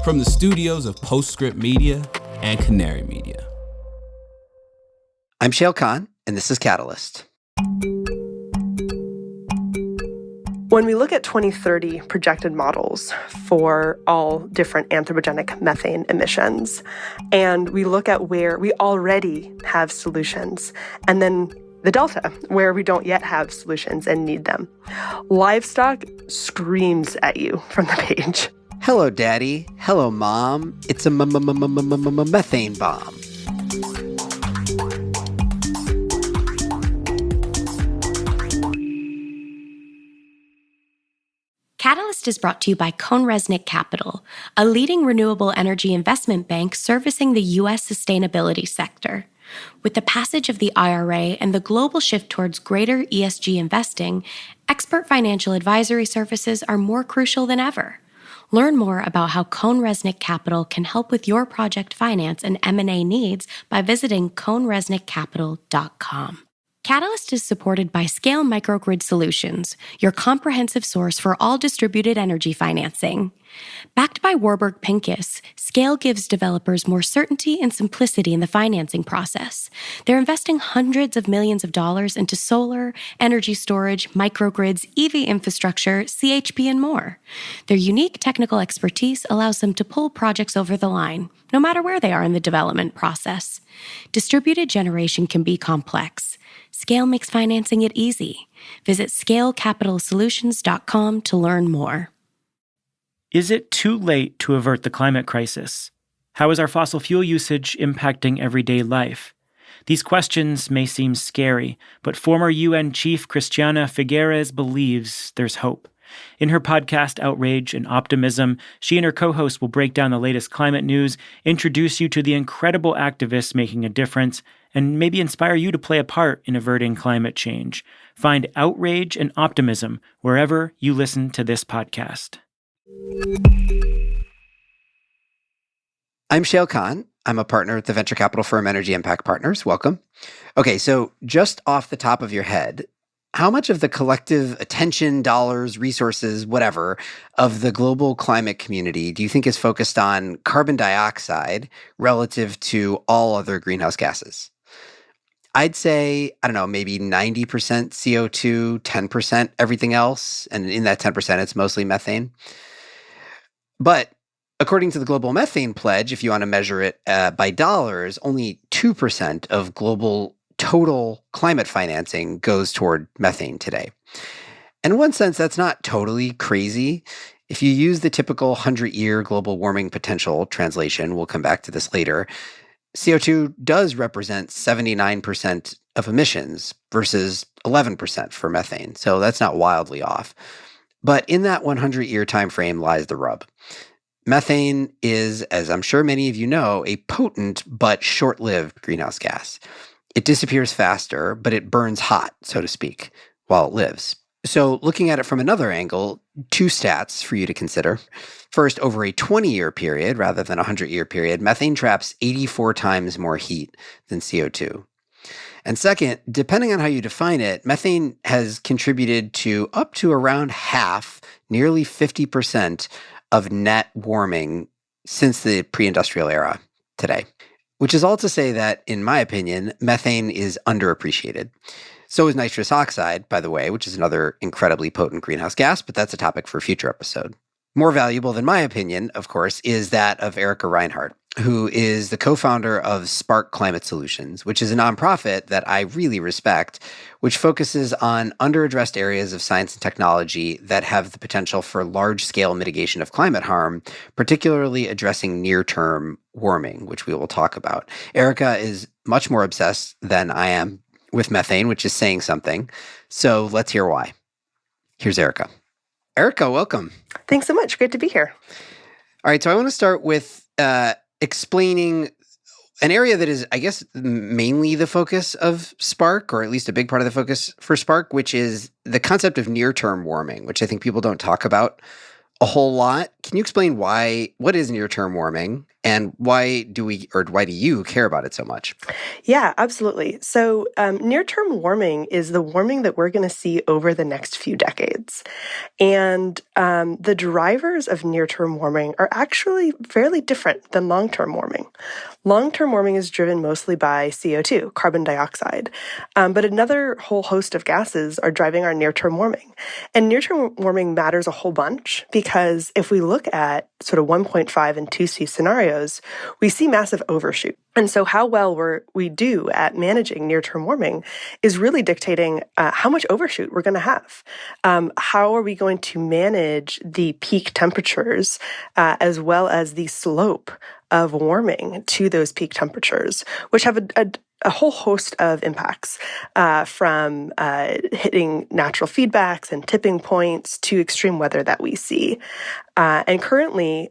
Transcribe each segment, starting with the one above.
from the studios of Postscript Media and Canary Media. I'm Shayle Kann, and this is Catalyst. When we look at 2030 projected models for all different anthropogenic methane emissions, and we look at where we already have solutions, and then the delta, where we don't yet have solutions and need them, livestock screams at you from the page. Hello, Daddy. Hello, Mom. It's a methane bomb. Catalyst is brought to you by CohnReznick Capital, a leading renewable energy investment bank servicing the U.S. sustainability sector. With the passage of the IRA and the global shift towards greater ESG investing, expert financial advisory services are more crucial than ever. Learn more about how CohnReznick Capital can help with your project finance and M&A needs by visiting CohnReznickCapital.com. Catalyst is supported by Scale Microgrid Solutions, your comprehensive source for all distributed energy financing. Backed by Warburg Pincus, Scale gives developers more certainty and simplicity in the financing process. They're investing hundreds of millions of dollars into solar, energy storage, microgrids, EV infrastructure, CHP, and more. Their unique technical expertise allows them to pull projects over the line, no matter where they are in the development process. Distributed generation can be complex. Scale makes financing it easy. Visit scalecapitalsolutions.com to learn more. Is it too late to avert the climate crisis? How is our fossil fuel usage impacting everyday life? These questions may seem scary, but former UN Chief Christiana Figueres believes there's hope. In her podcast, Outrage and Optimism, she and her co-host will break down the latest climate news, introduce you to the incredible activists making a difference, and maybe inspire you to play a part in averting climate change. Find Outrage and Optimism wherever you listen to this podcast. I'm Shayle Kann. I'm a partner at the venture capital firm Energy Impact Partners. Welcome. Okay, so just off the top of your head, how much of the collective attention, dollars, resources, whatever, of the global climate community do you think is focused on carbon dioxide relative to all other greenhouse gases? I'd say, maybe 90% CO2, 10% everything else. And in that 10%, it's mostly methane. But according to the Global Methane Pledge, if you want to measure it by dollars, only 2% of global total climate financing goes toward methane today. And in one sense, that's not totally crazy. If you use the typical 100-year global warming potential translation, we'll come back to this later, CO2 does represent 79% of emissions versus 11% for methane. So that's not wildly off. But in that 100-year time frame lies the rub. Methane is, as I'm sure many of you know, a potent but short-lived greenhouse gas. It disappears faster, but it burns hot, so to speak, while it lives. So looking at it from another angle, two stats for you to consider. First, over a 20-year period rather than a 100-year period, methane traps 84 times more heat than CO2. And second, depending on how you define it, methane has contributed to up to around half, nearly 50% of net warming since the pre-industrial era today. Which is all to say that, in my opinion, methane is underappreciated. So is nitrous oxide, by the way, which is another incredibly potent greenhouse gas, but that's a topic for a future episode. More valuable than my opinion, of course, is that of Erica Reinhardt, who is the co-founder of Spark Climate Solutions, which is a nonprofit that I really respect, which focuses on underaddressed areas of science and technology that have the potential for large-scale mitigation of climate harm, particularly addressing near-term warming, which we will talk about. Erica is much more obsessed than I am with methane, which is saying something. So let's hear why. Here's Erica. Erica, welcome. Thanks so much. Great to be here. All right, so I want to start with explaining an area that is, I guess, mainly the focus of Spark, or at least a big part of the focus for Spark, which is the concept of near-term warming, which I think people don't talk about a whole lot. can you explain what is near-term warming and why do you care about it so much? Yeah, absolutely. So near-term warming is the warming that we're going to see over the next few decades. And the drivers of near-term warming are actually fairly different than long-term warming. Long-term warming is driven mostly by CO2, carbon dioxide, but another whole host of gases are driving our near-term warming. And near-term warming matters a whole bunch because if we look at sort of 1.5 and 2C scenarios, we see massive overshoot. And so how well we do at managing near-term warming is really dictating how much overshoot we're going to have. How are we going to manage the peak temperatures as well as the slope of warming to those peak temperatures, which have a whole host of impacts from hitting natural feedbacks and tipping points to extreme weather that we see. And currently,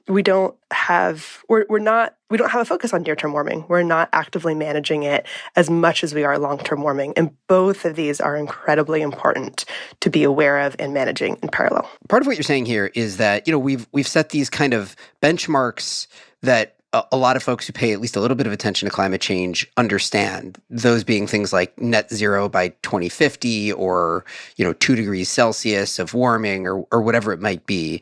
we don't have a focus on near-term warming. We're not actively managing it as much as we are long-term warming. And both of these are incredibly important to be aware of and managing in parallel. Part of what you're saying here is that, we've set these kind of benchmarks that a lot of folks who pay at least a little bit of attention to climate change understand, those being things like net zero by 2050 or, 2 degrees Celsius of warming or whatever it might be.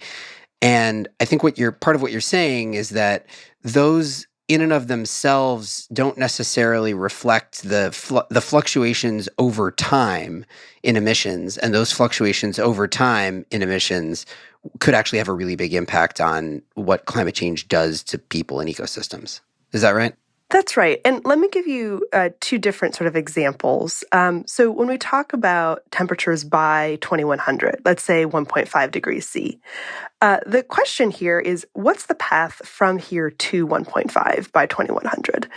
And I think part of what you're saying is that those in and of themselves don't necessarily reflect the fluctuations over time in emissions, and those fluctuations over time in emissions could actually have a really big impact on what climate change does to people and ecosystems. Is that right? That's right. And let me give you two different sort of examples. So when we talk about temperatures by 2100, let's say 1.5 degrees C, the question here is, what's the path from here to 1.5 by 2100?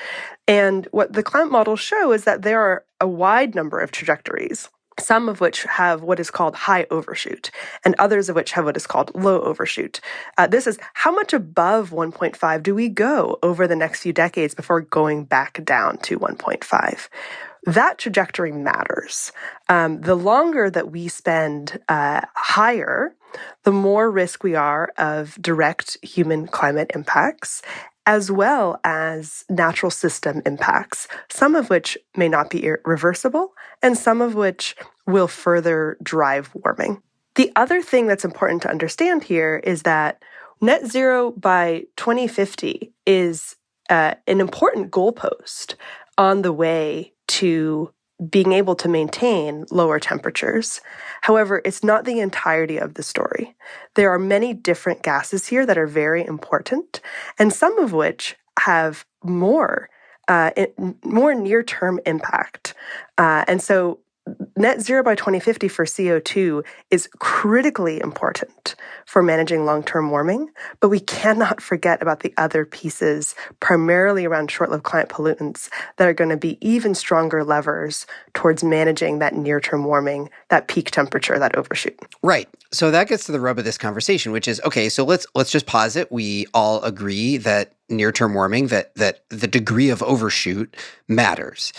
And what the climate models show is that there are a wide number of trajectories, some of which have what is called high overshoot, and others of which have what is called low overshoot. This is how much above 1.5 do we go over the next few decades before going back down to 1.5? That trajectory matters. The longer that we spend higher, the more risk we are of direct human climate impacts, as well as natural system impacts, some of which may not be reversible, and some of which will further drive warming. The other thing that's important to understand here is that net zero by 2050 is an important goalpost on the way to being able to maintain lower temperatures. However, it's not the entirety of the story. There are many different gases here that are very important, and some of which have more near-term impact. And so net zero by 2050 for CO2 is critically important for managing long-term warming, but we cannot forget about the other pieces, primarily around short-lived climate pollutants, that are going to be even stronger levers towards managing that near-term warming, that peak temperature, that overshoot. Right. So that gets to the rub of this conversation, which is, okay, so let's just posit we all agree that near-term warming, that the degree of overshoot matters.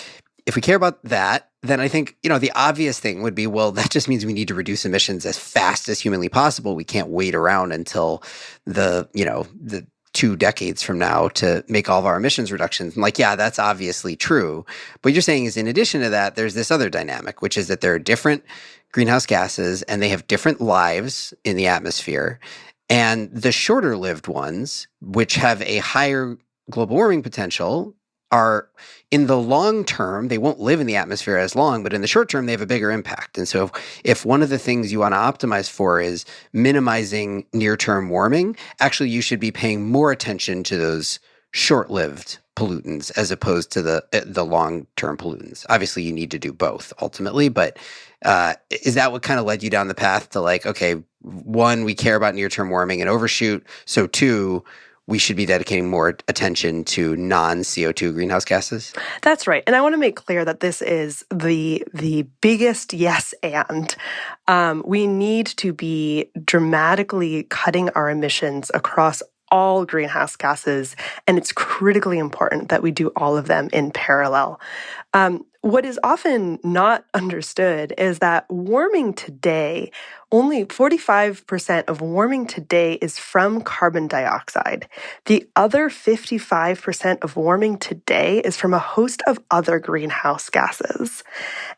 If we care about that, then I think, the obvious thing would be, well, that just means we need to reduce emissions as fast as humanly possible. We can't wait around until the 2 decades from now to make all of our emissions reductions. And yeah, that's obviously true. But what you're saying is, in addition to that, there's this other dynamic, which is that there are different greenhouse gases and they have different lives in the atmosphere. And the shorter lived ones, which have a higher global warming potential, are in the long term, they won't live in the atmosphere as long, but in the short term, they have a bigger impact. And so if one of the things you want to optimize for is minimizing near-term warming, actually you should be paying more attention to those short-lived pollutants as opposed to the long-term pollutants. Obviously, you need to do both ultimately, but is that what kind of led you down the path to okay, one, we care about near-term warming and overshoot, so two, we should be dedicating more attention to non-CO2 greenhouse gases? That's right. And I want to make clear that this is the biggest yes and. We need to be dramatically cutting our emissions across all greenhouse gases, and it's critically important that we do all of them in parallel. what is often not understood is that warming today, only 45% of warming today is from carbon dioxide. The other 55% of warming today is from a host of other greenhouse gases.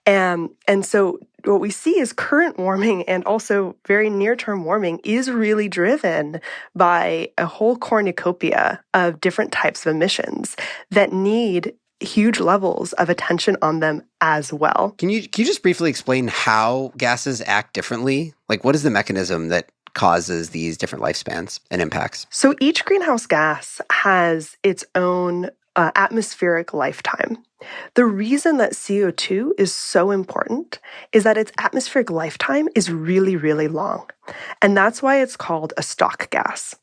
And so what we see is current warming and also very near-term warming is really driven by a whole cornucopia of different types of emissions that need huge levels of attention on them as well. Can you just briefly explain how gases act differently? Like, what is the mechanism that causes these different lifespans and impacts? So each greenhouse gas has its own atmospheric lifetime. The reason that CO2 is so important is that its atmospheric lifetime is really, really long. And that's why it's called a stock gas.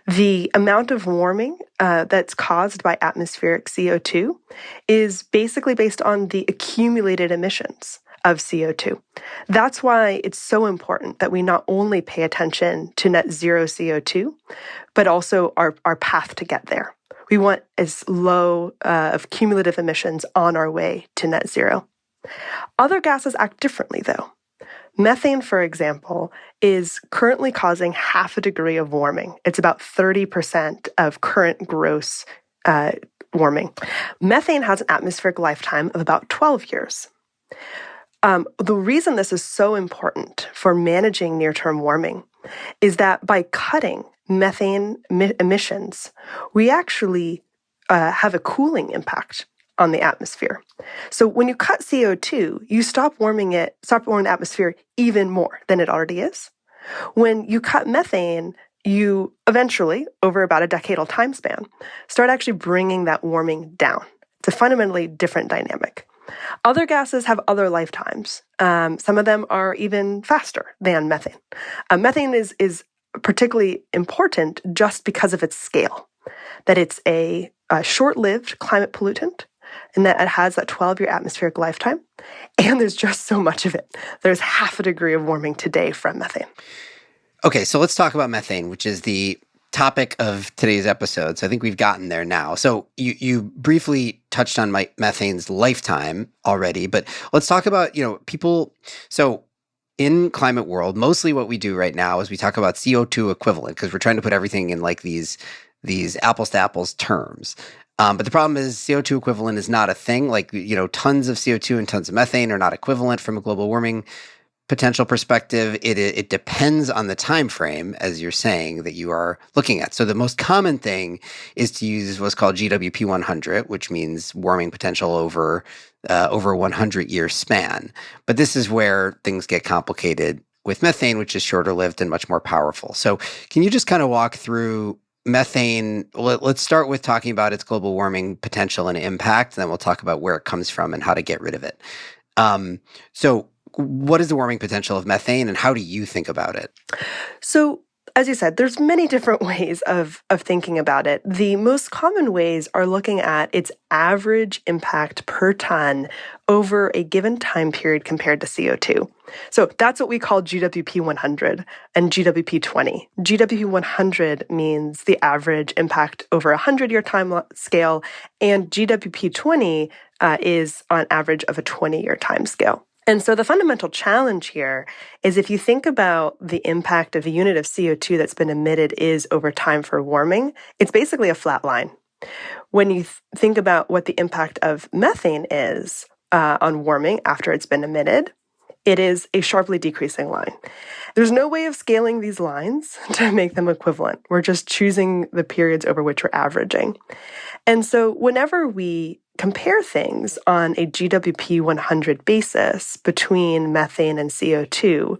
The amount of warming that's caused by atmospheric CO2 is basically based on the accumulated emissions of CO2. That's why it's so important that we not only pay attention to net zero CO2, but also our path to get there. We want as low of cumulative emissions on our way to net zero. Other gases act differently, though. Methane, for example, is currently causing 0.5 degree of warming. It's about 30% of current gross warming. Methane has an atmospheric lifetime of about 12 years. The reason this is so important for managing near-term warming is that by cutting methane emissions, we actually have a cooling impact on the atmosphere. So when you cut CO2, you stop warming the atmosphere even more than it already is. When you cut methane, you eventually, over about a decadal time span, start actually bringing that warming down. It's a fundamentally different dynamic. Other gases have other lifetimes. Some of them are even faster than methane. Methane is particularly important just because of its scale, that it's a short-lived climate pollutant, and that it has that 12-year atmospheric lifetime, and there's just so much of it. There's 0.5 degree of warming today from methane. Okay, so let's talk about methane, which is the topic of today's episode. So I think we've gotten there now. So you briefly touched on methane's lifetime already, but let's talk about, people. So in climate world, mostly what we do right now is we talk about CO2 equivalent because we're trying to put everything in like these apples to apples terms. But the problem is CO2 equivalent is not a thing. Like, tons of CO2 and tons of methane are not equivalent from a global warming potential perspective. It depends on the time frame, as you're saying, that you are looking at. So the most common thing is to use what's called GWP 100, which means warming potential over a 100-year span. But this is where things get complicated with methane, which is shorter lived and much more powerful. So can you just kind of walk through methane? Let's start with talking about its global warming potential and impact, and then we'll talk about where it comes from and how to get rid of it. So what is the warming potential of methane, and how do you think about it? So, as you said, there's many different ways of thinking about it. The most common ways are looking at its average impact per ton over a given time period compared to CO2. So that's what we call GWP 100 and GWP 20. GWP 100 means the average impact over a 100-year time scale, and GWP 20 is on average of a 20-year time scale. And so the fundamental challenge here is if you think about the impact of a unit of CO2 that's been emitted is over time for warming, it's basically a flat line. When you think about what the impact of methane is on warming after it's been emitted, it is a sharply decreasing line. There's no way of scaling these lines to make them equivalent. We're just choosing the periods over which we're averaging. And so whenever we compare things on a GWP 100 basis between methane and CO2,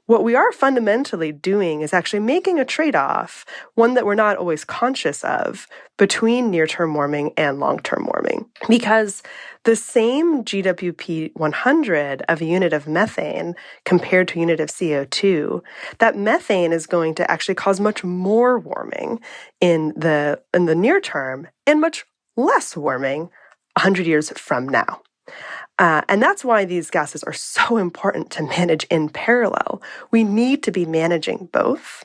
what we are fundamentally doing is actually making a trade-off, one that we're not always conscious of, between near-term warming and long-term warming. Because the same GWP 100 of a unit of methane compared to a unit of CO2, that methane is going to actually cause much more warming in the near term and much less warming 100 years from now. And that's why these gases are so important to manage in parallel. We need to be managing both.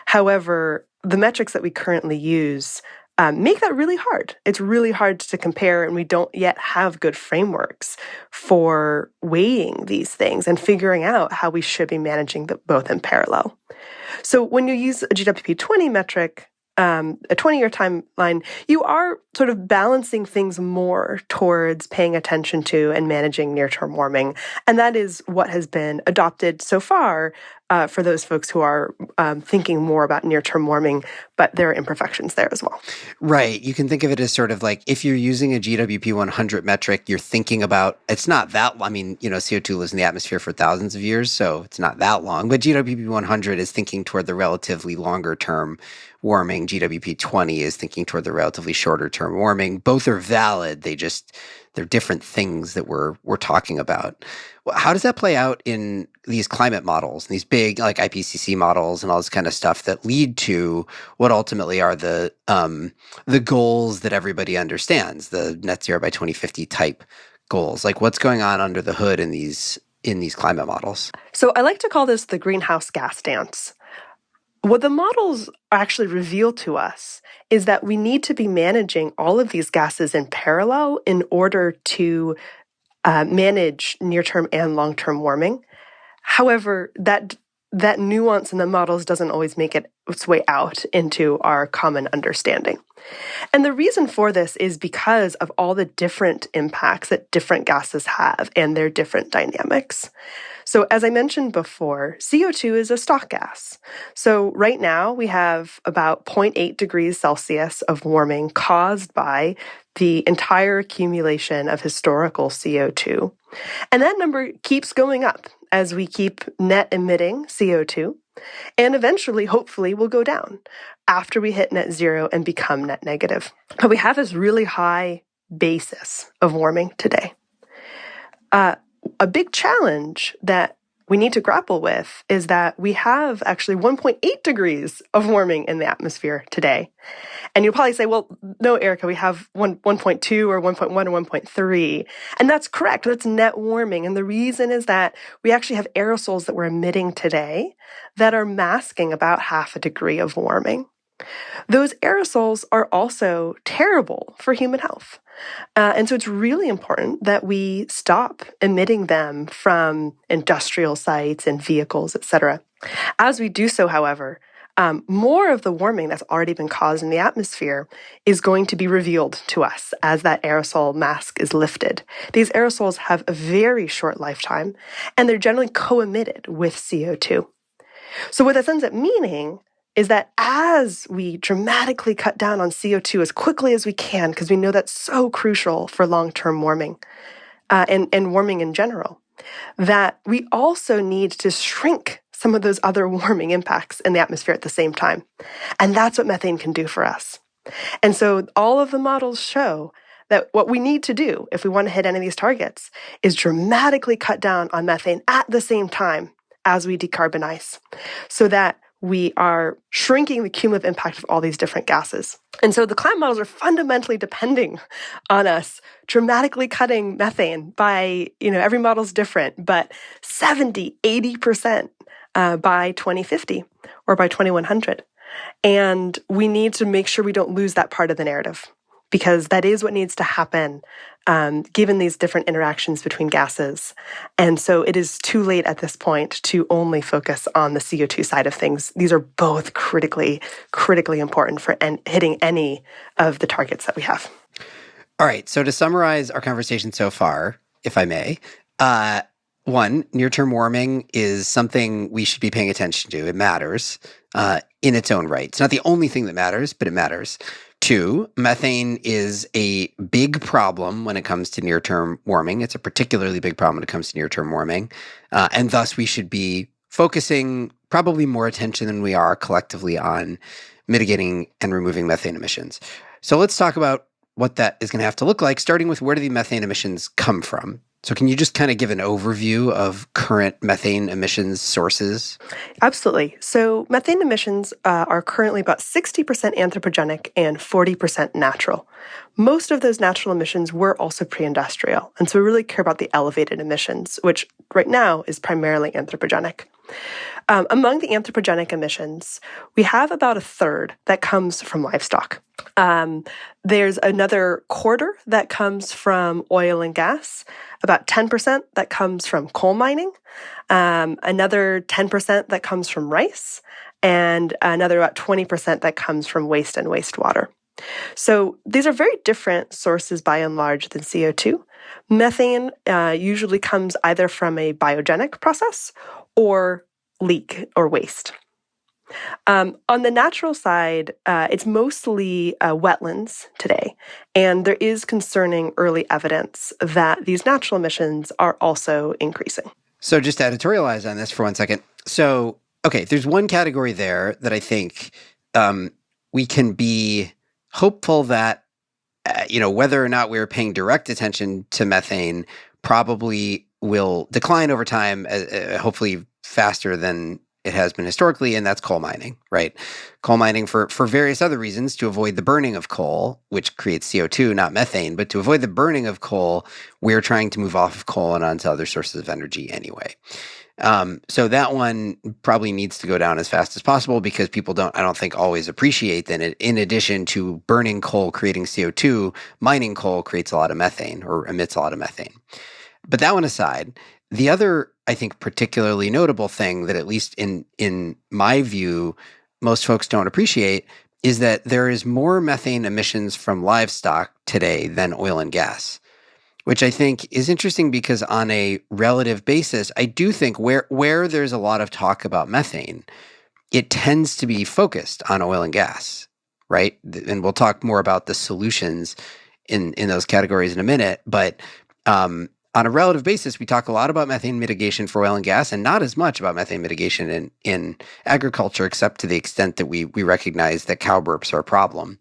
However, the metrics that we currently use make that really hard. It's really hard to compare, and we don't yet have good frameworks for weighing these things and figuring out how we should be managing both in parallel. So when you use a GWP 20 metric, a 20-year timeline, you are sort of balancing things more towards paying attention to and managing near-term warming. And that is what has been adopted so far for those folks who are thinking more about near-term warming, but there are imperfections there as well. Right. You can think of it as sort of like if you're using a GWP 100 metric, you're thinking about, it's not that, CO2 lives in the atmosphere for thousands of years, so it's not that long. But GWP 100 is thinking toward the relatively longer term warming. GWP 20 is thinking toward the relatively shorter term warming. Both are valid. They're different things that we're talking about. How does that play out in these climate models, these big like IPCC models and all this kind of stuff that lead to what ultimately are the goals that everybody understands, the net zero by 2050 type goals? Like what's going on under the hood in these climate models? So I like to call this the greenhouse gas dance. What the models actually reveal to us is that we need to be managing all of these gases in parallel in order to manage near-term and long-term warming. However, that nuance in the models doesn't always make its way out into our common understanding. And the reason for this is because of all the different impacts that different gases have and their different dynamics. So as I mentioned before, CO2 is a stock gas. So right now we have about 0.8 degrees Celsius of warming caused by the entire accumulation of historical CO2. And that number keeps going up as we keep net emitting CO2. And eventually, hopefully, will go down after we hit net zero and become net negative. But we have this really high basis of warming today. A big challenge that we need to grapple with is that we have actually 1.8 degrees of warming in the atmosphere today. And you'll probably say, well, no, Erica, we have 1.2 or 1.1 or 1.3. And that's correct. That's net warming. And the reason is that we actually have aerosols that we're emitting today that are masking about half a degree of warming. Those aerosols are also terrible for human health. And so it's really important that we stop emitting them from industrial sites and vehicles, et cetera. As we do so, however, more of the warming that's already been caused in the atmosphere is going to be revealed to us as that aerosol mask is lifted. These aerosols have a very short lifetime, and they're generally co-emitted with CO2. So what that ends up meaning is that as we dramatically cut down on CO2 as quickly as we can, because we know that's so crucial for long-term warming and warming in general, that we also need to shrink some of those other warming impacts in the atmosphere at the same time. And that's what methane can do for us. And so all of the models show that what we need to do if we want to hit any of these targets is dramatically cut down on methane at the same time as we decarbonize, so that we are shrinking the cumulative impact of all these different gases. And so the climate models are fundamentally depending on us dramatically cutting methane by, every model's different, but 70, 80% by 2050 or by 2100. And we need to make sure we don't lose that part of the narrative, because that is what needs to happen given these different interactions between gases. And so it is too late at this point to only focus on the CO2 side of things. These are both critically important for hitting any of the targets that we have. All right. So to summarize our conversation so far, if I may, one, near-term warming is something we should be paying attention to. It matters in its own right. It's not the only thing that matters, but it matters. Two, methane is a big problem when it comes to near-term warming. It's a particularly big problem when it comes to near-term warming. And thus, we should be focusing probably more attention than we are collectively on mitigating and removing methane emissions. So let's talk about what that is going to have to look like, starting with where do the methane emissions come from? So can you just kind of give an overview of current methane emissions sources? Absolutely. So methane emissions are currently about 60% anthropogenic and 40% natural. Most of those natural emissions were also pre-industrial. And so we really care about the elevated emissions, which right now is primarily anthropogenic. Among the anthropogenic emissions, we have about a third that comes from livestock. There's another quarter that comes from oil and gas, about 10% that comes from coal mining, another 10% that comes from rice, and another about 20% that comes from waste and wastewater. So these are very different sources by and large than CO2. Methane usually comes either from a biogenic process or leak or waste. On the natural side, it's mostly wetlands today, and there is concerning early evidence that these natural emissions are also increasing. So just to editorialize on this for 1 second. So, okay, there's one category there that I think we can be hopeful that, whether or not we're paying direct attention to methane probably will decline over time, hopefully faster than it has been historically, and that's coal mining, right? Coal mining for various other reasons, to avoid the burning of coal, which creates CO2, not methane, but to avoid the burning of coal, we're trying to move off of coal and onto other sources of energy anyway. So that one probably needs to go down as fast as possible, because people I don't think always appreciate that in addition to burning coal creating CO2, mining coal creates a lot of methane, or emits a lot of methane. But that one aside, the other, I think, particularly notable thing that, at least in my view, most folks don't appreciate is that there is more methane emissions from livestock today than oil and gas, which I think is interesting, because on a relative basis, I do think where there's a lot of talk about methane, it tends to be focused on oil and gas, right? And we'll talk more about the solutions in those categories in a minute. But on a relative basis, we talk a lot about methane mitigation for oil and gas, and not as much about methane mitigation in agriculture, except to the extent that we recognize that cow burps are a problem.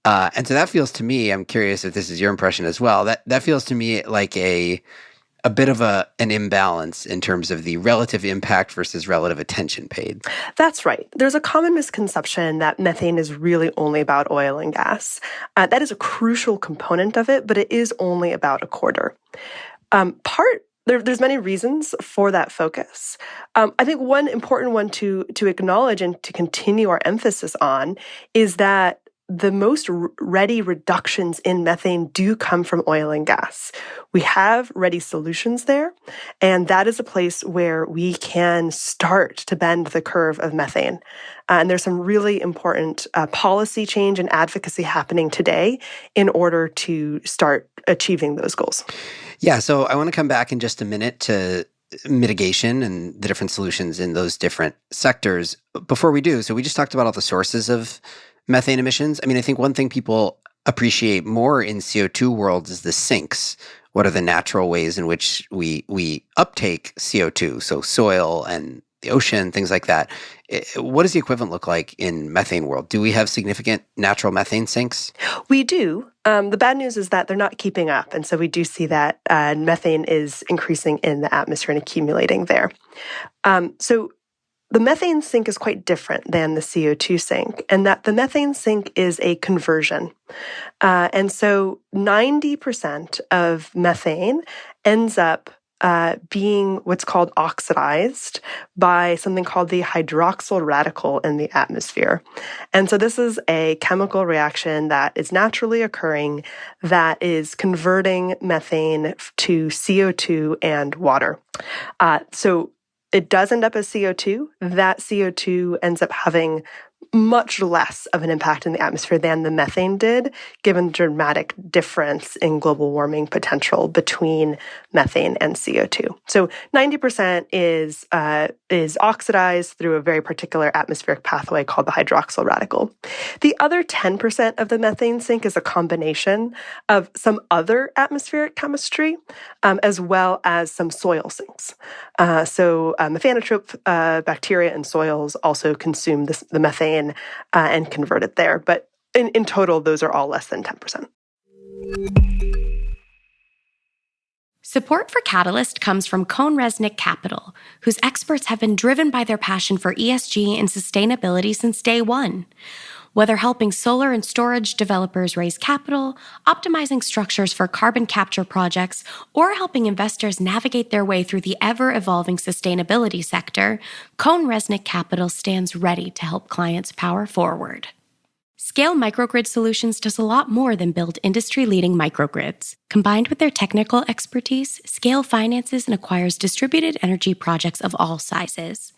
And so that feels to me, I'm curious if this is your impression as well, that feels to me like a bit of an imbalance in terms of the relative impact versus relative attention paid. That's right. There's a common misconception that methane is really only about oil and gas. That is a crucial component of it, but it is only about a quarter. There's many reasons for that focus. I think one important one to acknowledge and to continue our emphasis on is that the most ready reductions in methane do come from oil and gas. We have ready solutions there, and that is a place where we can start to bend the curve of methane. And there's some really important policy change and advocacy happening today in order to start achieving those goals. Yeah, so I want to come back in just a minute to mitigation and the different solutions in those different sectors. Before we do, so we just talked about all the sources of methane emissions. I mean, I think one thing people appreciate more in CO2 world is the sinks. What are the natural ways in which we uptake CO2? So soil and the ocean, things like that. What does the equivalent look like in methane world? Do we have significant natural methane sinks? We do. The bad news is that they're not keeping up. And so we do see that methane is increasing in the atmosphere and accumulating there. So the methane sink is quite different than the CO2 sink, and that the methane sink is a conversion. And so 90% of methane ends up being what's called oxidized by something called the hydroxyl radical in the atmosphere. And so this is a chemical reaction that is naturally occurring that is converting methane to CO2 and water. So it does end up as CO2. That CO2 ends up having much less of an impact in the atmosphere than the methane did, given the dramatic difference in global warming potential between methane and CO2. So 90% is oxidized through a very particular atmospheric pathway called the hydroxyl radical. The other 10% of the methane sink is a combination of some other atmospheric chemistry, as well as some soil sinks. So methanotrope bacteria in soils also consume the methane and convert it there. But in total, those are all less than 10%. Support for Catalyst comes from CohnReznick Capital, whose experts have been driven by their passion for ESG and sustainability since day one. Whether helping solar and storage developers raise capital, optimizing structures for carbon capture projects, or helping investors navigate their way through the ever-evolving sustainability sector, Kohn-Resnick Capital stands ready to help clients power forward. Scale Microgrid Solutions does a lot more than build industry-leading microgrids. Combined with their technical expertise, Scale finances and acquires distributed energy projects of all sizes.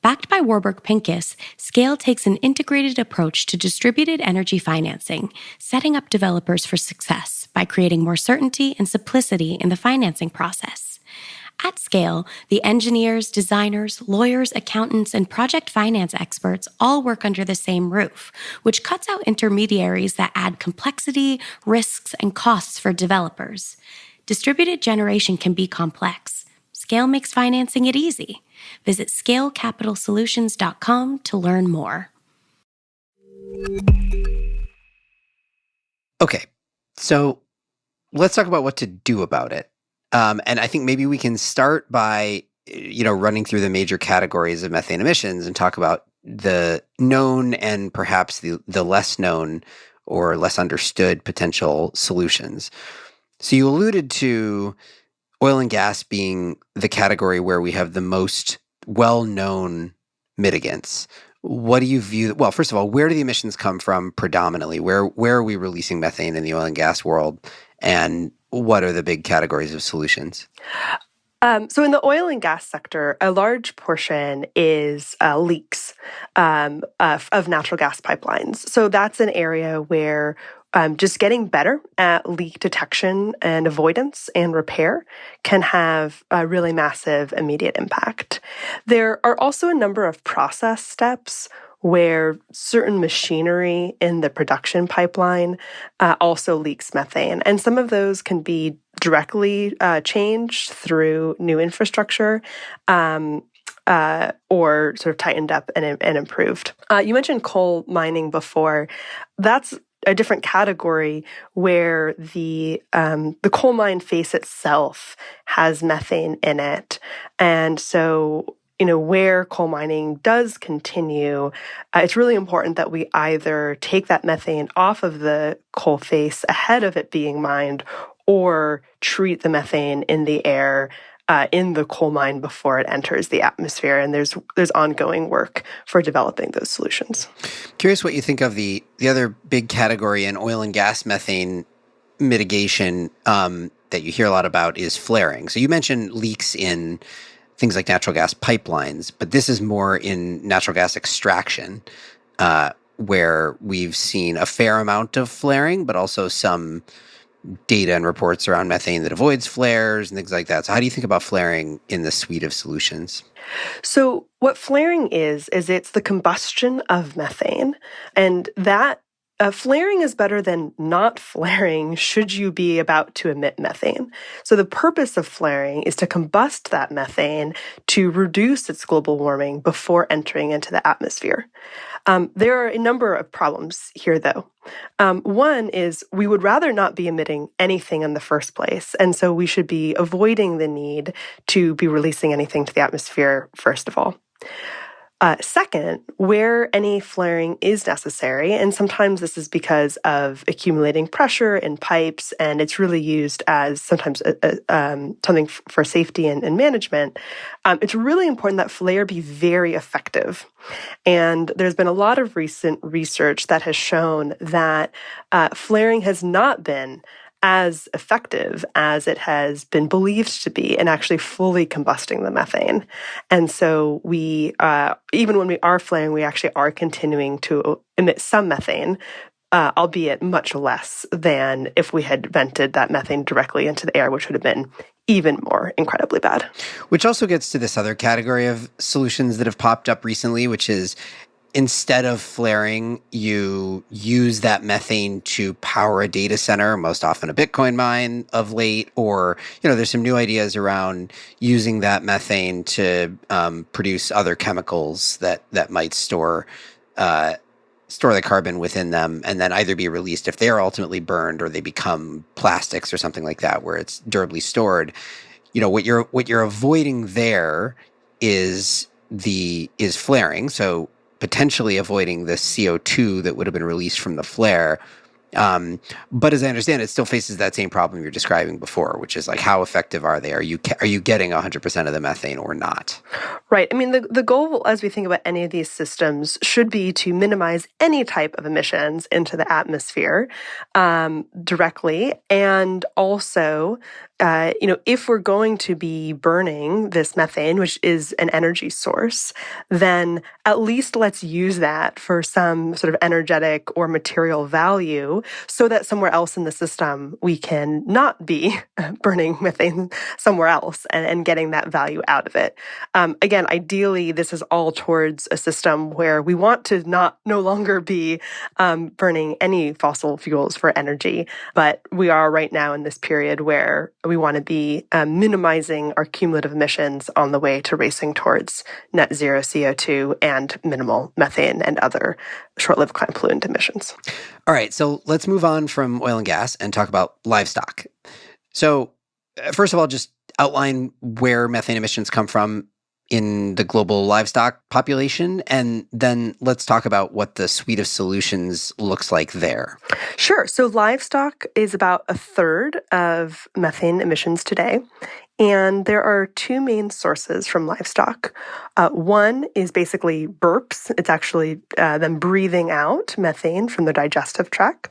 Backed by Warburg Pincus, Scale takes an integrated approach to distributed energy financing, setting up developers for success by creating more certainty and simplicity in the financing process. At Scale, the engineers, designers, lawyers, accountants, and project finance experts all work under the same roof, which cuts out intermediaries that add complexity, risks, and costs for developers. Distributed generation can be complex. Scale makes financing it easy. Visit scalecapitalsolutions.com to learn more. Okay, so let's talk about what to do about it. And I think maybe we can start by, running through the major categories of methane emissions and talk about the known and perhaps the less known or less understood potential solutions. So you alluded to oil and gas being the category where we have the most well-known mitigants. What do you view? Well, first of all, where do the emissions come from predominantly? Where are we releasing methane in the oil and gas world? And what are the big categories of solutions? So in the oil and gas sector, a large portion is leaks of natural gas pipelines. So that's an area where just getting better at leak detection and avoidance and repair can have a really massive immediate impact. There are also a number of process steps where certain machinery in the production pipeline also leaks methane. And some of those can be directly changed through new infrastructure or sort of tightened up and improved. You mentioned coal mining before. That's a different category where the coal mine face itself has methane in it. And so where coal mining does continue, it's really important that we either take that methane off of the coal face ahead of it being mined or treat the methane in the air in the coal mine before it enters the atmosphere. And there's ongoing work for developing those solutions. Curious what you think of the other big category in oil and gas methane mitigation that you hear a lot about is flaring. So you mentioned leaks in things like natural gas pipelines, but this is more in natural gas extraction, where we've seen a fair amount of flaring, but also some data and reports around methane that avoids flares and things like that. So how do you think about flaring in the suite of solutions? So what flaring is it's the combustion of methane, and that flaring is better than not flaring should you be about to emit methane. So the purpose of flaring is to combust that methane to reduce its global warming before entering into the atmosphere. There are a number of problems here, though. One is we would rather not be emitting anything in the first place, and so we should be avoiding the need to be releasing anything to the atmosphere, first of all. Second, where any flaring is necessary, and sometimes this is because of accumulating pressure in pipes, and it's really used as sometimes something for safety and management, it's really important that flare be very effective. And there's been a lot of recent research that has shown that flaring has not been as effective as it has been believed to be in actually fully combusting the methane. And so we, even when we are flaring, we actually are continuing to emit some methane, albeit much less than if we had vented that methane directly into the air, which would have been even more incredibly bad. Which also gets to this other category of solutions that have popped up recently, which is instead of flaring, you use that methane to power a data center, most often a Bitcoin mine of late, or, there's some new ideas around using that methane to produce other chemicals that might store the carbon within them and then either be released if they are ultimately burned or they become plastics or something like that, where it's durably stored. What you're avoiding there is flaring. So potentially avoiding the CO2 that would have been released from the flare. But as I understand, it still faces that same problem you're describing before, which is like, how effective are they? Are you getting 100% of the methane or not? Right. I mean, the goal as we think about any of these systems should be to minimize any type of emissions into the atmosphere directly. And also, if we're going to be burning this methane, which is an energy source, then at least let's use that for some sort of energetic or material value so that somewhere else in the system we can not be burning methane somewhere else and getting that value out of it. Again, ideally, this is all towards a system where we want to no longer be burning any fossil fuels for energy, but we are right now in this period where we want to be minimizing our cumulative emissions on the way to racing towards net zero CO2 and minimal methane and other short-lived climate pollutant emissions. All right, so let's move on from oil and gas and talk about livestock. So first of all, just outline where methane emissions come from in the global livestock population, and then let's talk about what the suite of solutions looks like there. Sure. So livestock is about a third of methane emissions today. And there are two main sources from livestock. One is basically burps. It's actually them breathing out methane from the digestive tract.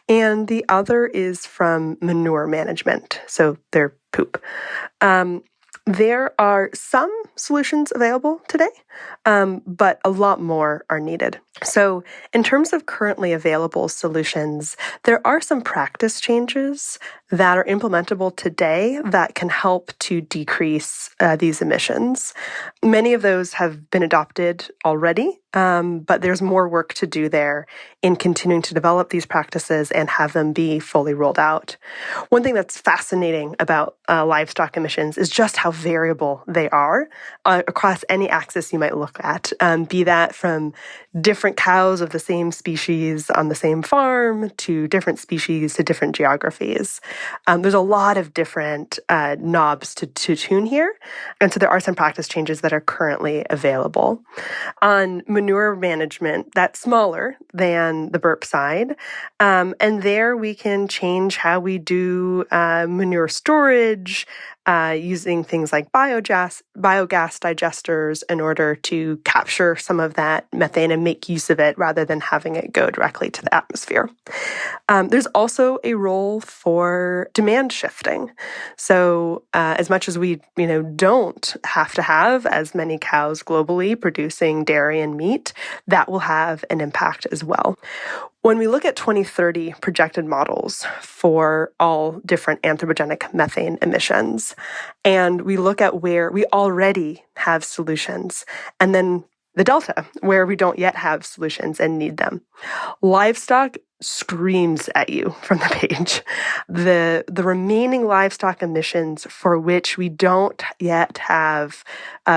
And the other is from manure management, so their poop. There are some solutions available today, but a lot more are needed. So in terms of currently available solutions, there are some practice changes that are implementable today that can help to decrease these emissions. Many of those have been adopted already, but there's more work to do there in continuing to develop these practices and have them be fully rolled out. One thing that's fascinating about livestock emissions is just how variable they are across any axis you might look at, be that from different cows of the same species on the same farm to different species to different geographies. There's a lot of different knobs to tune here. And so there are some practice changes that are currently available. On manure management, that's smaller than the burp side. And there we can change how we do manure storage, using things like biogas digesters in order to capture some of that methane and make use of it rather than having it go directly to the atmosphere. There's also a role for demand shifting. So as much as we don't have to have as many cows globally producing dairy and meat, that will have an impact as well. When we look at 2030 projected models for all different anthropogenic methane emissions, and we look at where we already have solutions, and then the delta, where we don't yet have solutions and need them, livestock screams at you from the page. The remaining livestock emissions for which we don't yet have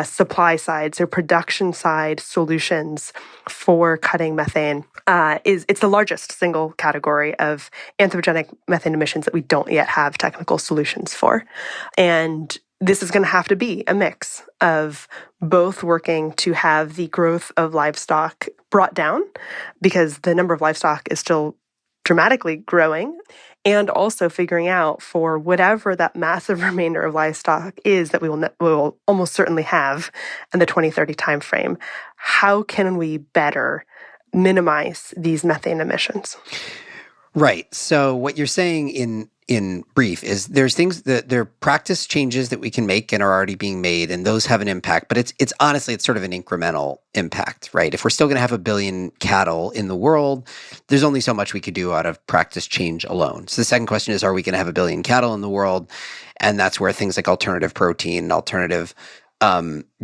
supply side, so production side solutions for cutting methane, it's the largest single category of anthropogenic methane emissions that we don't yet have technical solutions for. And this is going to have to be a mix of both working to have the growth of livestock brought down because the number of livestock is still dramatically growing, and also figuring out for whatever that massive remainder of livestock is that we will almost certainly have in the 2030 timeframe, how can we better minimize these methane emissions? Right. So what you're saying in brief is there's things that there are practice changes that we can make and are already being made, and those have an impact, but it's honestly, it's sort of an incremental impact, right? If we're still going to have 1 billion cattle in the world, there's only so much we could do out of practice change alone. So the second question is, are we going to have 1 billion cattle in the world? And that's where things like alternative protein, alternative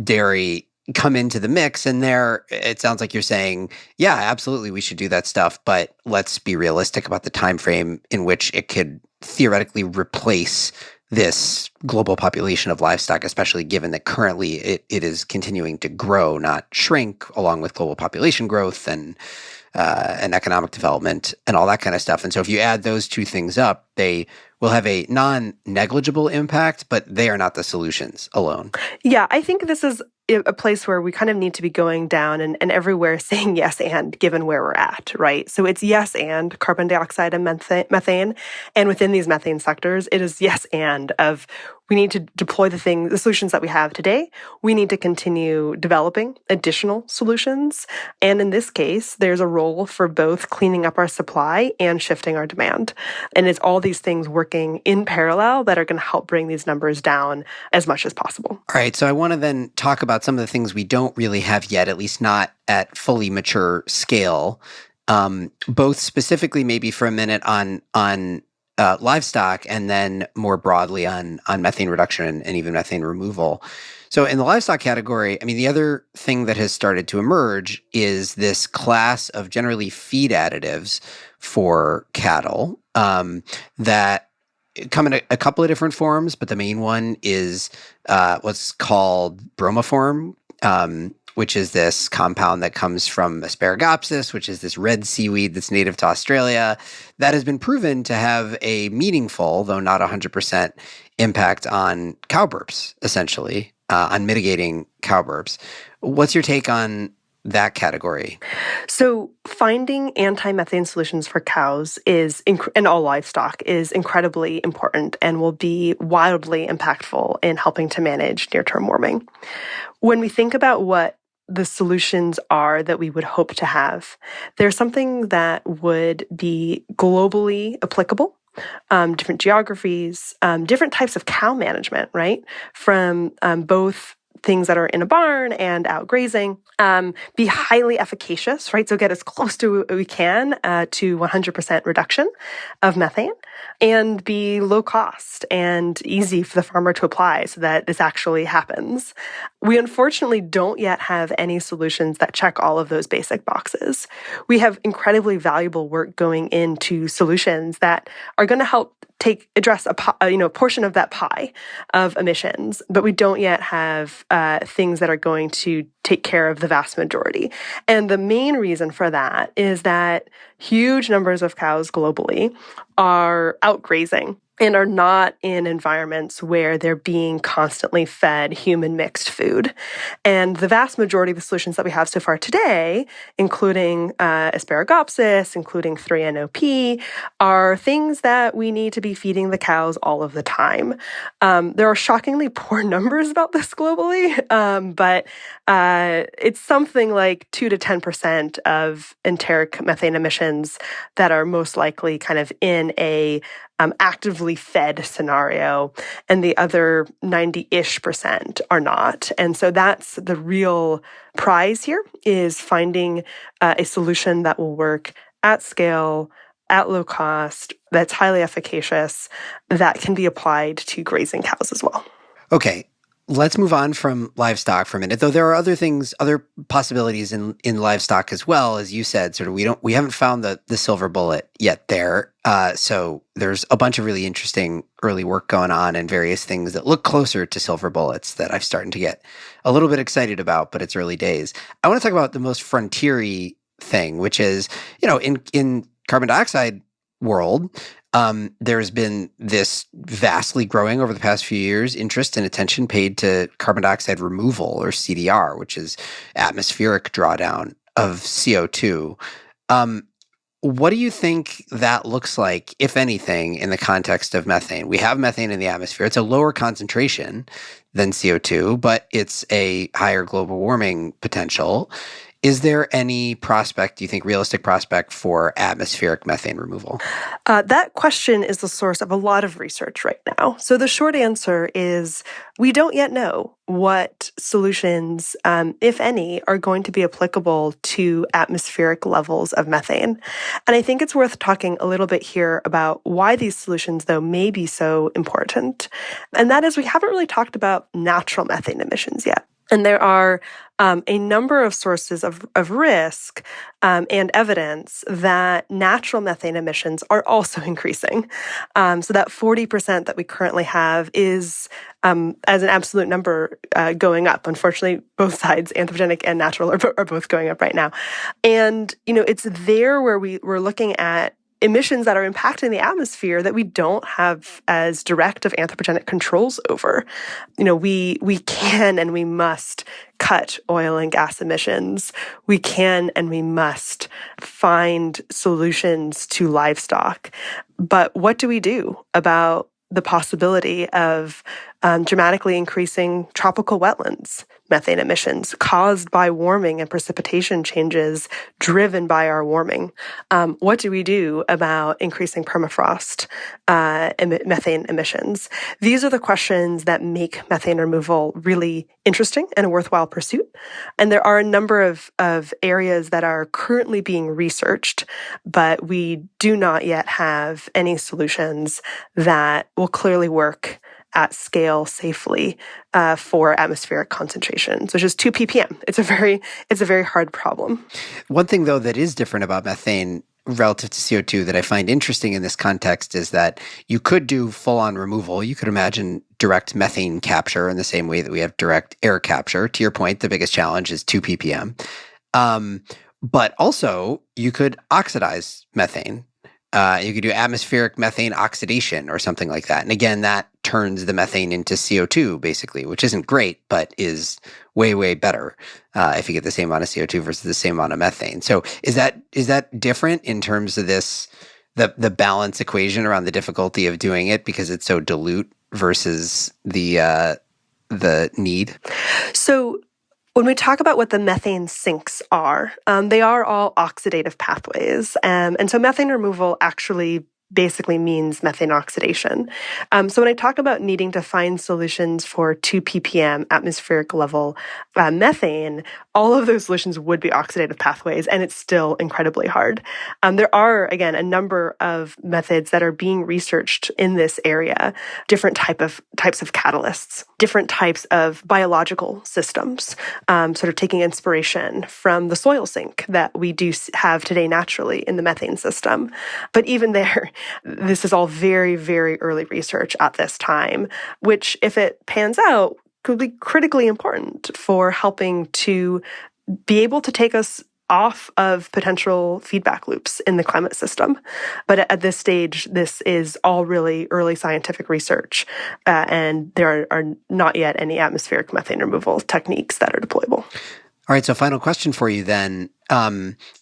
dairy come into the mix. And there, it sounds like you're saying, yeah, absolutely, we should do that stuff, but let's be realistic about the time frame in which it could theoretically replace this global population of livestock, especially given that currently it is continuing to grow, not shrink, along with global population growth and economic development and all that kind of stuff. And so if you add those two things up, they will have a non-negligible impact, but they are not the solutions alone. Yeah, I think this is a place where we kind of need to be going down and everywhere saying yes and, given where we're at, right? So it's yes and carbon dioxide and methane. And within these methane sectors, it is yes and of we need to deploy the solutions that we have today. We need to continue developing additional solutions. And in this case, there's a role for both cleaning up our supply and shifting our demand. And it's all these things working in parallel that are going to help bring these numbers down as much as possible. All right. So I want to then talk about some of the things we don't really have yet, at least not at fully mature scale, both specifically maybe for a minute on livestock, and then more broadly on methane reduction and even methane removal. So in the livestock category, I mean, the other thing that has started to emerge is this class of generally feed additives for cattle that come in a couple of different forms, but the main one is what's called bromoform, which is this compound that comes from Asparagopsis, which is this red seaweed that's native to Australia, that has been proven to have a meaningful, though not 100%, impact on cow burps, essentially, on mitigating cow burps. What's your take on that category? So finding anti-methane solutions for cows and all livestock is incredibly important and will be wildly impactful in helping to manage near-term warming. When we think about what the solutions are that we would hope to have, there's something that would be globally applicable, different geographies, different types of cow management, right? From both things that are in a barn and out grazing, be highly efficacious, right? So get as close to we can to 100% reduction of methane, and be low cost and easy for the farmer to apply so that this actually happens. We unfortunately don't yet have any solutions that check all of those basic boxes. We have incredibly valuable work going into solutions that are going to help address a portion of that pie of emissions, but we don't yet have things that are going to take care of the vast majority. And the main reason for that is that huge numbers of cows globally are out grazing and are not in environments where they're being constantly fed human mixed food. And the vast majority of the solutions that we have so far today, including Asparagopsis, including 3-NOP, are things that we need to be feeding the cows all of the time. There are shockingly poor numbers about this globally, but it's something like 2 to 10% of enteric methane emissions that are most likely kind of in a actively fed scenario, and the other 90-ish% are not. And so that's the real prize here, is finding a solution that will work at scale, at low cost, that's highly efficacious, that can be applied to grazing cows as well. Okay. Let's move on from livestock for a minute, though there are other possibilities in livestock as well. As you said, sort of we haven't found the silver bullet yet there. So there's a bunch of really interesting early work going on and various things that look closer to silver bullets that I'm starting to get a little bit excited about, but it's early days. I want to talk about the most frontier-y thing, which is, in carbon dioxide world, there's been this vastly growing over the past few years interest and attention paid to carbon dioxide removal, or CDR, which is atmospheric drawdown of CO2. What do you think that looks like, if anything, in the context of methane? We have methane in the atmosphere. It's a lower concentration than CO2, but it's a higher global warming potential. Is there any prospect, do you think, realistic prospect for atmospheric methane removal? That question is the source of a lot of research right now. So the short answer is we don't yet know what solutions, if any, are going to be applicable to atmospheric levels of methane. And I think it's worth talking a little bit here about why these solutions, though, may be so important. And that is, we haven't really talked about natural methane emissions yet. And there are a number of sources of risk and evidence that natural methane emissions are also increasing. So that 40% that we currently have is, as an absolute number, going up. Unfortunately, both sides, anthropogenic and natural, are both going up right now. And, it's there where we're looking at emissions that are impacting the atmosphere that we don't have as direct of anthropogenic controls over. We can and we must cut oil and gas emissions. We can and we must find solutions to livestock. But what do we do about the possibility of dramatically increasing tropical wetlands methane emissions caused by warming and precipitation changes driven by our warming? What do we do about increasing permafrost methane emissions? These are the questions that make methane removal really interesting and a worthwhile pursuit. And there are a number of areas that are currently being researched, but we do not yet have any solutions that will clearly work at scale safely for atmospheric concentrations, which is 2 ppm. It's a very hard problem. One thing, though, that is different about methane relative to CO2 that I find interesting in this context is that you could do full-on removal. You could imagine direct methane capture in the same way that we have direct air capture. To your point, the biggest challenge is 2 ppm. But also, you could oxidize methane. You could do atmospheric methane oxidation or something like that. And again, that turns the methane into CO2, basically, which isn't great, but is way, way better if you get the same amount of CO2 versus the same amount of methane. So is that different in terms of the balance equation around the difficulty of doing it because it's so dilute versus the need? So when we talk about what the methane sinks are, they are all oxidative pathways. And so methane removal actually basically means methane oxidation. So when I talk about needing to find solutions for 2 ppm atmospheric level methane, all of those solutions would be oxidative pathways, and it's still incredibly hard. There are, again, a number of methods that are being researched in this area, different types of catalysts, different types of biological systems, sort of taking inspiration from the soil sink that we do have today naturally in the methane system. But even there, this is all very, very early research at this time, which, if it pans out, could be critically important for helping to be able to take us off of potential feedback loops in the climate system. But at this stage, this is all really early scientific research, and there are not yet any atmospheric methane removal techniques that are deployable. All right, so final question for you then.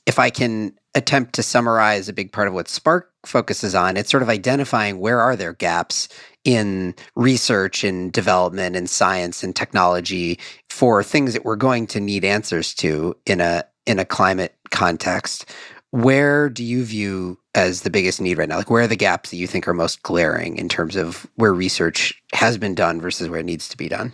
If I can attempt to summarize a big part of what Spark focuses on, it's sort of identifying where are there gaps in research and development and science and technology for things that we're going to need answers to in a climate context. Where do you view as the biggest need right now? Like, where are the gaps that you think are most glaring in terms of where research has been done versus where it needs to be done?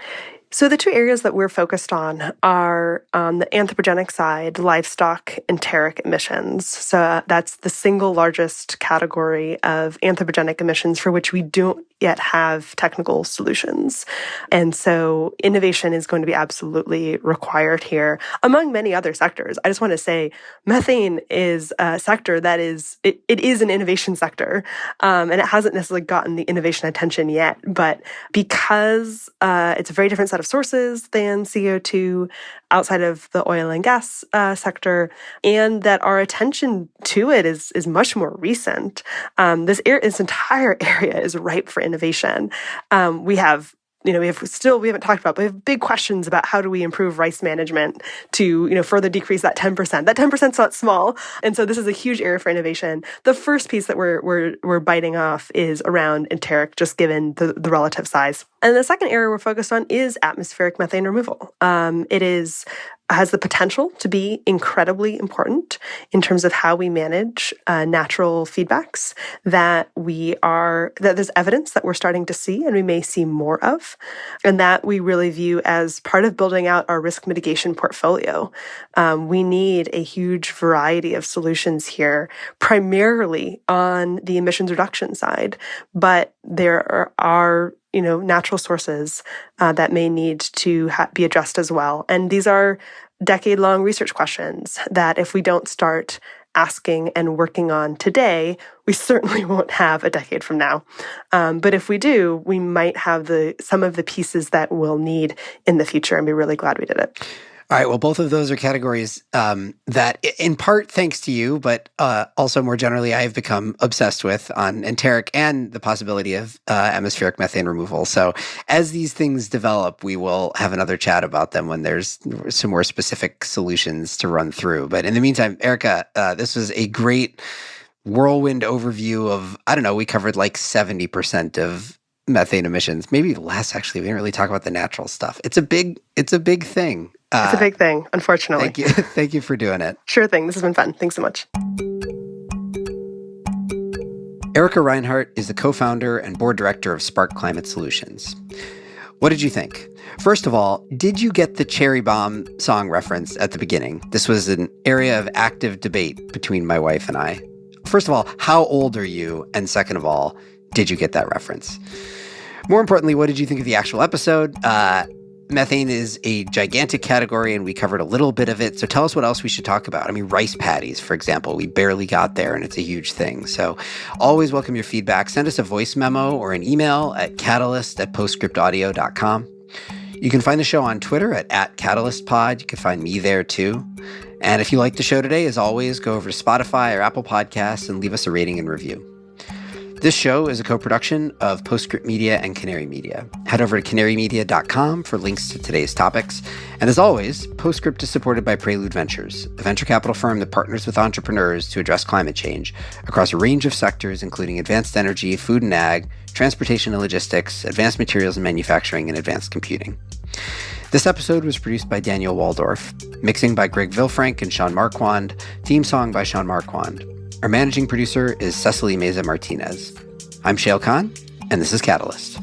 So the two areas that we're focused on are on the anthropogenic side, livestock enteric emissions. So that's the single largest category of anthropogenic emissions for which we don't yet have technical solutions. And so innovation is going to be absolutely required here, among many other sectors. I just want to say methane is a sector that it is an innovation sector, and it hasn't necessarily gotten the innovation attention yet. But because it's a very different set of sources than CO2 outside of the oil and gas sector, and that our attention to it is much more recent, this entire area is ripe for innovation. We haven't talked about, but we have big questions about how do we improve rice management to, further decrease that 10%. That 10% is not small. And so this is a huge area for innovation. The first piece that we're biting off is around enteric, just given the relative size. And the second area we're focused on is atmospheric methane removal. It has the potential to be incredibly important in terms of how we manage natural feedbacks that there's evidence that we're starting to see and we may see more of, and that we really view as part of building out our risk mitigation portfolio. We need a huge variety of solutions here, primarily on the emissions reduction side, but there are natural sources that may need to be addressed as well. And these are decade-long research questions that if we don't start asking and working on today, we certainly won't have a decade from now. But if we do, we might have some of the pieces that we'll need in the future, and be really glad we did it. All right. Well, both of those are categories that, in part, thanks to you, but also more generally, I have become obsessed with on enteric and the possibility of atmospheric methane removal. So, as these things develop, we will have another chat about them when there's some more specific solutions to run through. But in the meantime, Erica, this was a great whirlwind overview of, I don't know, we covered like 70% of methane emissions, maybe less actually. We didn't really talk about the natural stuff. It's a big thing. It's a big thing, unfortunately. Thank you. Thank you for doing it. Sure thing. This has been fun. Thanks so much. Erica Reinhart is the co-founder and board director of Spark Climate Solutions. What did you think? First of all, did you get the Cherry Bomb song reference at the beginning? This was an area of active debate between my wife and I. First of all, how old are you? And second of all, did you get that reference? More importantly, what did you think of the actual episode? Methane is a gigantic category, and we covered a little bit of it. So tell us what else we should talk about. I mean, rice paddies, for example, we barely got there, and it's a huge thing. So always welcome your feedback. Send us a voice memo or an email at catalyst@postscriptaudio.com. You can find the show on Twitter at @CatalystPod. You can find me there too. And if you liked the show today, as always, go over to Spotify or Apple Podcasts and leave us a rating and review. This show is a co-production of Postscript Media and Canary Media. Head over to canarymedia.com for links to today's topics. And as always, Postscript is supported by Prelude Ventures, a venture capital firm that partners with entrepreneurs to address climate change across a range of sectors, including advanced energy, food and ag, transportation and logistics, advanced materials and manufacturing, and advanced computing. This episode was produced by Daniel Waldorf, mixing by Greg Vilfrank and Sean Marquand, theme song by Sean Marquand. Our managing producer is Cecily Meza Martinez. I'm Shayle Kann, and this is Catalyst.